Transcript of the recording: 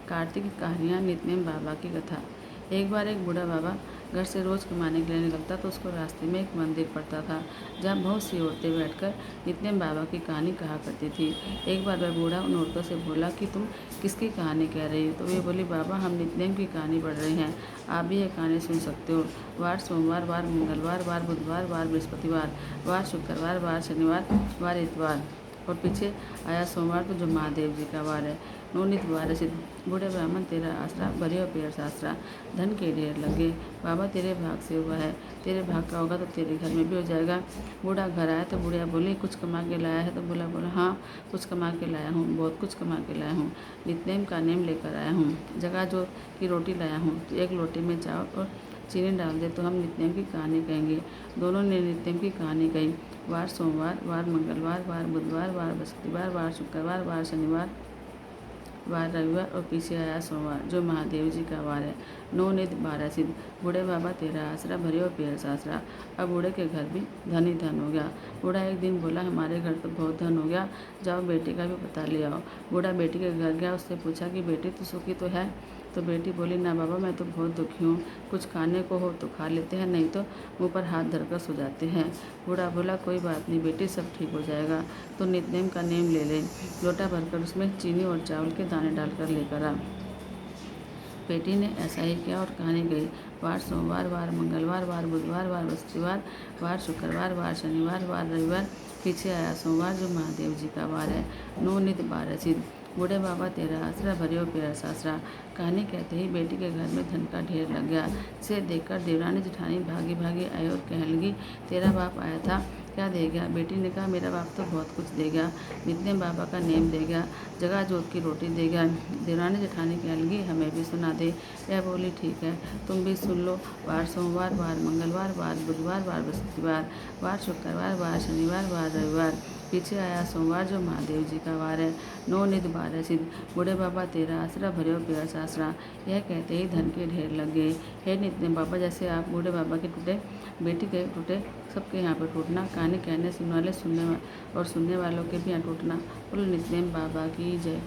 कार्तिक की कहानियाँ, नित्यनेम बाबा की कथा। एक बार एक बूढ़ा बाबा घर से रोज़ कमाने के लिए निकलता तो उसको रास्ते में एक मंदिर पड़ता था, जहाँ बहुत सी औरतें बैठकर नित्यनेम बाबा की कहानी कहा करती थी। एक बार वह बूढ़ा उन औरतों से बोला कि तुम किसकी कहानी कह रही हो? तो वे बोली, बाबा हम नित्यनेम की कहानी पढ़ रहे हैं, आप भी यह कहानी सुन सकते हो। वार सोमवार, वार मंगलवार, वार बुधवार, वार बृहस्पतिवार, वार शुक्रवार, वार शनिवार, वार इतवार। और पीछे आया सोमवार तो जो महादेव जी का वार है। नोनित वार सिद्ध, बूढ़े ब्राह्मण तेरा आसरा, भरियो पेड़ सासरा, धन के ढेर लगे, बाबा तेरे भाग से हुआ है, तेरे भाग का होगा तो तेरे घर में भी हो जाएगा। बूढ़ा घर आया तो बुढ़िया बोली, कुछ कमा के लाया है? तो बूढ़ा बोला, हाँ कुछ कमा के लाया हूँ, बहुत कुछ कमा के लाया हूँ, नित्यनेम का नेम लेकर आया हूँ, जगह जो की रोटी लाया हूँ, तो एक लोटे में चावल और चीनी डाल दे तो हम नित्यनेम की कहानी कहेंगे। दोनों ने नित्यनेम की कहानी कही। वार सोमवार, वार मंगलवार, वार बुधवार, वार बृहस्पतिवार, वार शुक्रवार, वार शनिवार, वार रविवार और पीछे आया सोमवार जो महादेव जी का वार है। नो निध 12 सिद्ध, बूढ़े बाबा तेरा आसरा, भरियो पेड़ सासरा। अब बूढ़े के घर भी धन ही धन हो गया। बूढ़ा एक दिन बोला, हमारे घर तो बहुत धन हो गया, जाओ बेटी का भी पता ले आओ। बूढ़ा बेटी के घर गया, उससे पूछा कि बेटी तू सुखी तो है? तो बेटी बोली, ना बाबा मैं तो बहुत दुखी हूँ, कुछ खाने को हो तो खा लेते हैं, नहीं तो मुँह पर हाथ धरकर सो जाते हैं। बूढ़ा बोला, कोई बात नहीं बेटी, सब ठीक हो जाएगा, तो नित्यनेम का नेम ले ले, लोटा भरकर उसमें चीनी और चावल के दाने डालकर लेकर आ। बेटी ने ऐसा ही किया और कहानी गई। वार सोमवार, वार मंगलवार, वार बुधवार, वार बृहस्पतिवार, वार शुक्रवार, वार शनिवार, वार रविवार, पीछे आया सोमवार जो महादेव जी का वार है। नो नित 12 सिद्ध, बूढ़े बाबा तेरा आसरा, भरियो पेड़ सासरा। कहानी कहते ही बेटी के घर में धन का ढेर लग गया। इसे देखकर देवरानी जेठानी भागी भागी आई और कहने लगी, तेरा बाप आया था, क्या दे गया? बेटी ने कहा, मेरा बाप तो बहुत कुछ दे गया, नित्यनेम बाबा का नेम दे गया, जगह जोत की रोटी दे गया। देवरानी जेठानी कहने लगी, हमें भी सुना दे। यह बोली, ठीक है तुम भी सुन लो। वार सोमवार, वार मंगलवार, वार बुधवार, वार बृहस्पतिवार, वार शुक्रवार, वार शनिवार, वार रविवार, पीछे आया सोमवार जो महादेव जी का वार है। नो निध 12 सिद्ध, बूढ़े बाबा तेरा आसरा, भरियो पेड़ सासरा। यह कहते ही धन के ढेर लग गए। हे नित्यनेम बाबा, जैसे आप बूढ़े बाबा के टूटे, बेटी के टूटे, सबके यहाँ पर टूटना। कहानी कहने सुनने वाले और सुनने वालों के भी यहाँ टूटना। बोलो नित्यनेम बाबा की जय।